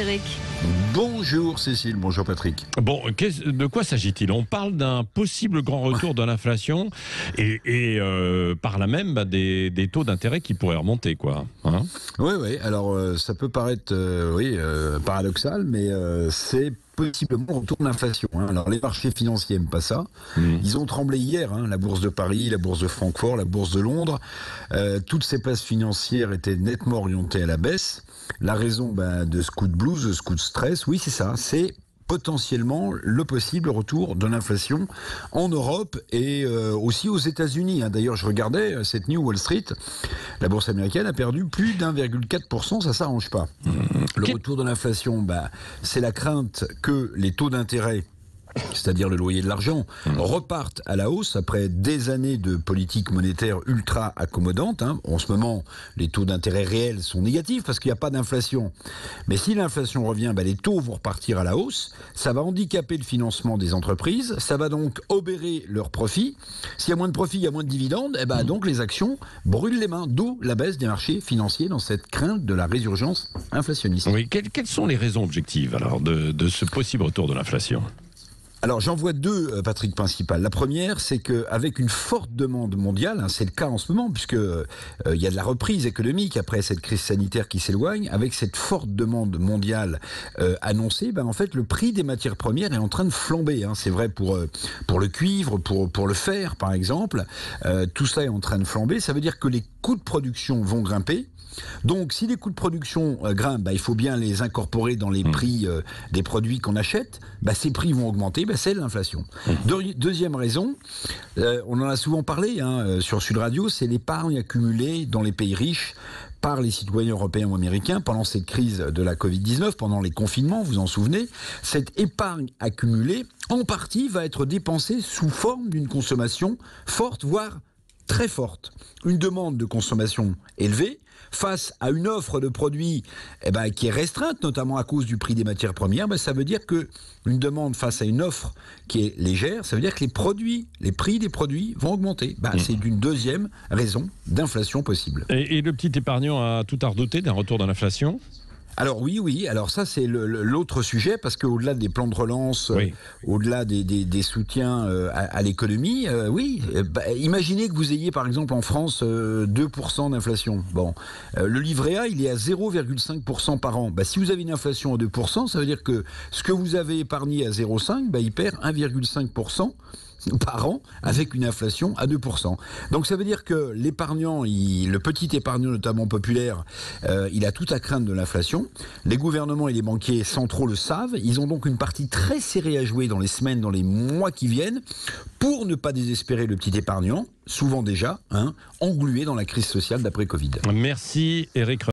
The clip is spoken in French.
Eric. Bonjour Cécile, bonjour Patrick. Bon, de quoi s'agit-il? On parle d'un possible grand retour de l'inflation et par là même des taux d'intérêt qui pourraient remonter, quoi. Hein? Oui, alors ça peut paraître paradoxal, mais c'est possiblement un retour de l'inflation. Alors les marchés financiers n'aiment pas ça. Ils ont tremblé hier, la bourse de Paris, la bourse de Francfort, la bourse de Londres. Toutes ces places financières étaient nettement orientées à la baisse. La raison de ce coup de blues, de ce coup de stress, oui c'est ça, c'est potentiellement le possible retour de l'inflation en Europe et aussi aux États-Unis. D'ailleurs, je regardais cette nuit Wall Street, la bourse américaine a perdu plus d'1,4%, ça s'arrange pas. Le retour de l'inflation, c'est la crainte que les taux d'intérêt, c'est-à-dire le loyer de l'argent, repartent à la hausse après des années de politique monétaire ultra accommodante. En ce moment, les taux d'intérêt réels sont négatifs parce qu'il n'y a pas d'inflation. Mais si l'inflation revient, les taux vont repartir à la hausse. Ça va handicaper le financement des entreprises. Ça va donc obérer leurs profits. S'il y a moins de profits, il y a moins de dividendes. Donc les actions brûlent les mains. D'où la baisse des marchés financiers dans cette crainte de la résurgence inflationniste. Oui, quelles sont les raisons objectives alors de ce possible retour de l'inflation ? Alors j'en vois deux, Patrick, principales. La première, c'est qu'avec une forte demande mondiale, c'est le cas en ce moment, puisque il y a de la reprise économique après cette crise sanitaire qui s'éloigne, avec cette forte demande mondiale annoncée, en fait le prix des matières premières est en train de flamber. C'est vrai pour le cuivre, pour le fer par exemple. Tout ça est en train de flamber. Ça veut dire que les coûts de production vont grimper. Donc, si les coûts de production grimpent, il faut bien les incorporer dans les prix des produits qu'on achète. Ces prix vont augmenter, c'est l'inflation. Deuxième raison, on en a souvent parlé sur Sud Radio, c'est l'épargne accumulée dans les pays riches par les citoyens européens ou américains pendant cette crise de la Covid-19, pendant les confinements, vous en souvenez. Cette épargne accumulée, en partie, va être dépensée sous forme d'une consommation forte, voire très forte. Une demande de consommation élevée, face à une offre de produits qui est restreinte, notamment à cause du prix des matières premières, ça veut dire qu'une demande face à une offre qui est légère, ça veut dire que les prix des produits vont augmenter. C'est une deuxième raison d'inflation possible. Et le petit épargnant a tout à redouter d'un retour de l'inflation ? Alors oui, alors ça c'est l'autre sujet, parce qu'au-delà des plans de relance, au-delà des soutiens à l'économie, imaginez que vous ayez par exemple en France 2% d'inflation. Le livret A il est à 0,5% par an. Si vous avez une inflation à 2%, ça veut dire que ce que vous avez épargné à 0,5, il perd 1,5% par an avec une inflation à 2%. Donc ça veut dire que l'épargnant, le petit épargnant notamment populaire, il a tout à craindre de l'inflation. Les gouvernements et les banquiers centraux le savent. Ils ont donc une partie très serrée à jouer dans les semaines, dans les mois qui viennent, pour ne pas désespérer le petit épargnant, souvent déjà englué dans la crise sociale d'après Covid. Merci Eric.